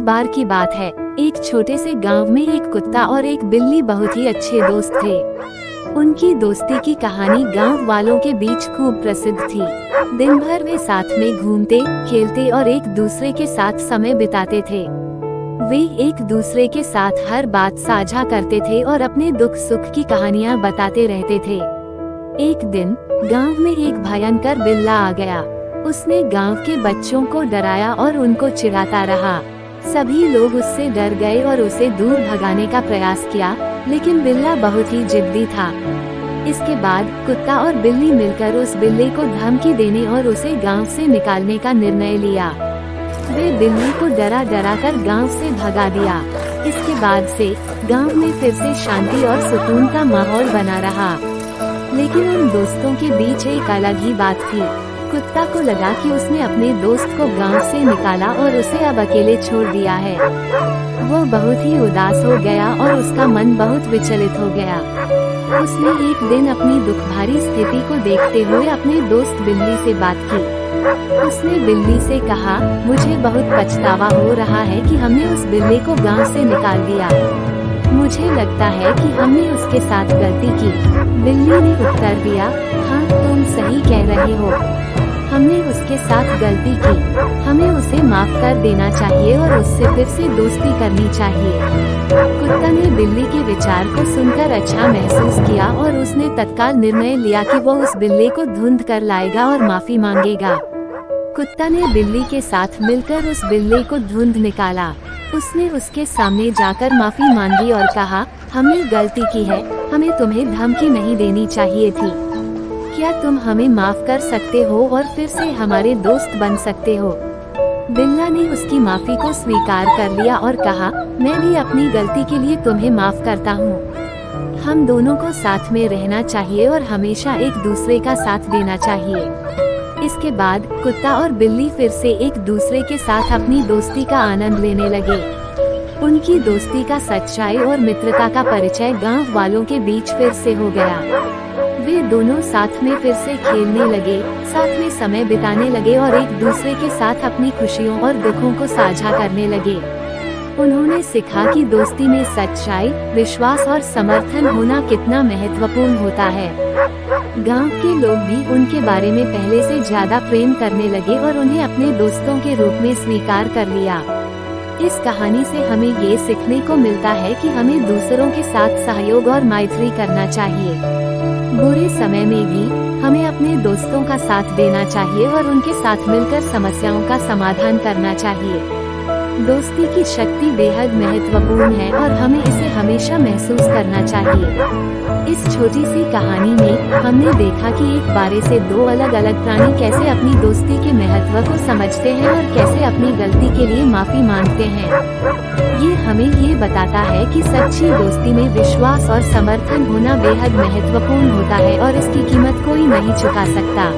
बार की बात है, एक छोटे से गांव में एक कुत्ता और एक बिल्ली बहुत ही अच्छे दोस्त थे। उनकी दोस्ती की कहानी गांव वालों के बीच खूब प्रसिद्ध थी। दिन भर वे साथ में घूमते, खेलते और एक दूसरे के साथ समय बिताते थे। वे एक दूसरे के साथ हर बात साझा करते थे और अपने दुख सुख की कहानियां बताते रहते थे। एक दिन गांव में एक भयंकर बिल्ला आ गया। उसने गांव के बच्चों को डराया और उनको चिढ़ाता रहा। सभी लोग उससे डर गए और उसे दूर भगाने का प्रयास किया, लेकिन बिल्ला बहुत ही जिद्दी था। इसके बाद कुत्ता और बिल्ली मिलकर उस बिल्ले को धमकी देने और उसे गांव से निकालने का निर्णय लिया। वे बिल्ली को डरा डरा कर गांव से भगा दिया। इसके बाद से गांव में फिर से शांति और सुकून का माहौल बना रहा। लेकिन उन दोस्तों के बीच एक अलग ही बात थी। कुत्ता को लगा कि उसने अपने दोस्त को गांव से निकाला और उसे अब अकेले छोड़ दिया है। वो बहुत ही उदास हो गया और उसका मन बहुत विचलित हो गया। उसने एक दिन अपनी दुखभारी स्थिति को देखते हुए अपने दोस्त बिल्ली से बात की। उसने बिल्ली से कहा, मुझे बहुत पछतावा हो रहा है कि हमने उस बिल्ली को गांव से निकाल दिया। मुझे लगता है कि हमने उसके साथ गलती की। बिल्ली ने उत्तर दिया, हाँ तुम सही कह रहे हो, हमने उसके साथ गलती की। हमें उसे माफ कर देना चाहिए और उससे फिर से दोस्ती करनी चाहिए। कुत्ता ने बिल्ली के विचार को सुनकर अच्छा महसूस किया और उसने तत्काल निर्णय लिया कि वो उस बिल्ली को ढूंढ कर लाएगा और माफी मांगेगा। कुत्ता ने बिल्ली के साथ मिलकर उस बिल्ली को ढूंढ निकाला। उसने उसके सामने जाकर माफी मांगी और कहा, हमने गलती की है, हमें तुम्हें धमकी नहीं देनी चाहिए थी। क्या तुम हमें माफ कर सकते हो और फिर से हमारे दोस्त बन सकते हो? बिल्ला ने उसकी माफी को स्वीकार कर लिया और कहा, मैं भी अपनी गलती के लिए तुम्हें माफ करता हूँ। हम दोनों को साथ में रहना चाहिए और हमेशा एक दूसरे का साथ देना चाहिए। इसके बाद कुत्ता और बिल्ली फिर से एक दूसरे के साथ अपनी दोस्ती का आनंद लेने लगे। उनकी दोस्ती का सच्चाई और मित्रता का परिचय गांव वालों के बीच फिर से हो गया। वे दोनों साथ में फिर से खेलने लगे, साथ में समय बिताने लगे और एक दूसरे के साथ अपनी खुशियों और दुखों को साझा करने लगे। उन्होंने सीखा कि दोस्ती में सच्चाई, विश्वास और समर्थन होना कितना महत्वपूर्ण होता है। गांव के लोग भी उनके बारे में पहले से ज्यादा प्रेम करने लगे और उन्हें अपने दोस्तों के रूप में स्वीकार कर लिया। इस कहानी से हमें ये सीखने को मिलता है कि हमें दूसरों के साथ सहयोग और मैत्री करना चाहिए। बुरे समय में भी हमें अपने दोस्तों का साथ देना चाहिए और उनके साथ मिलकर समस्याओं का समाधान करना चाहिए। दोस्ती की शक्ति बेहद महत्वपूर्ण है और हमें इसे हमेशा महसूस करना चाहिए। इस छोटी सी कहानी में हमने देखा कि एक बारे से दो अलग अलग प्राणी कैसे अपनी दोस्ती के महत्व को समझते हैं और कैसे अपनी गलती के लिए माफी मांगते हैं। ये हमें ये बताता है कि सच्ची दोस्ती में विश्वास और समर्थन होना बेहद महत्वपूर्ण होता है और इसकी कीमत कोई नहीं चुका सकता।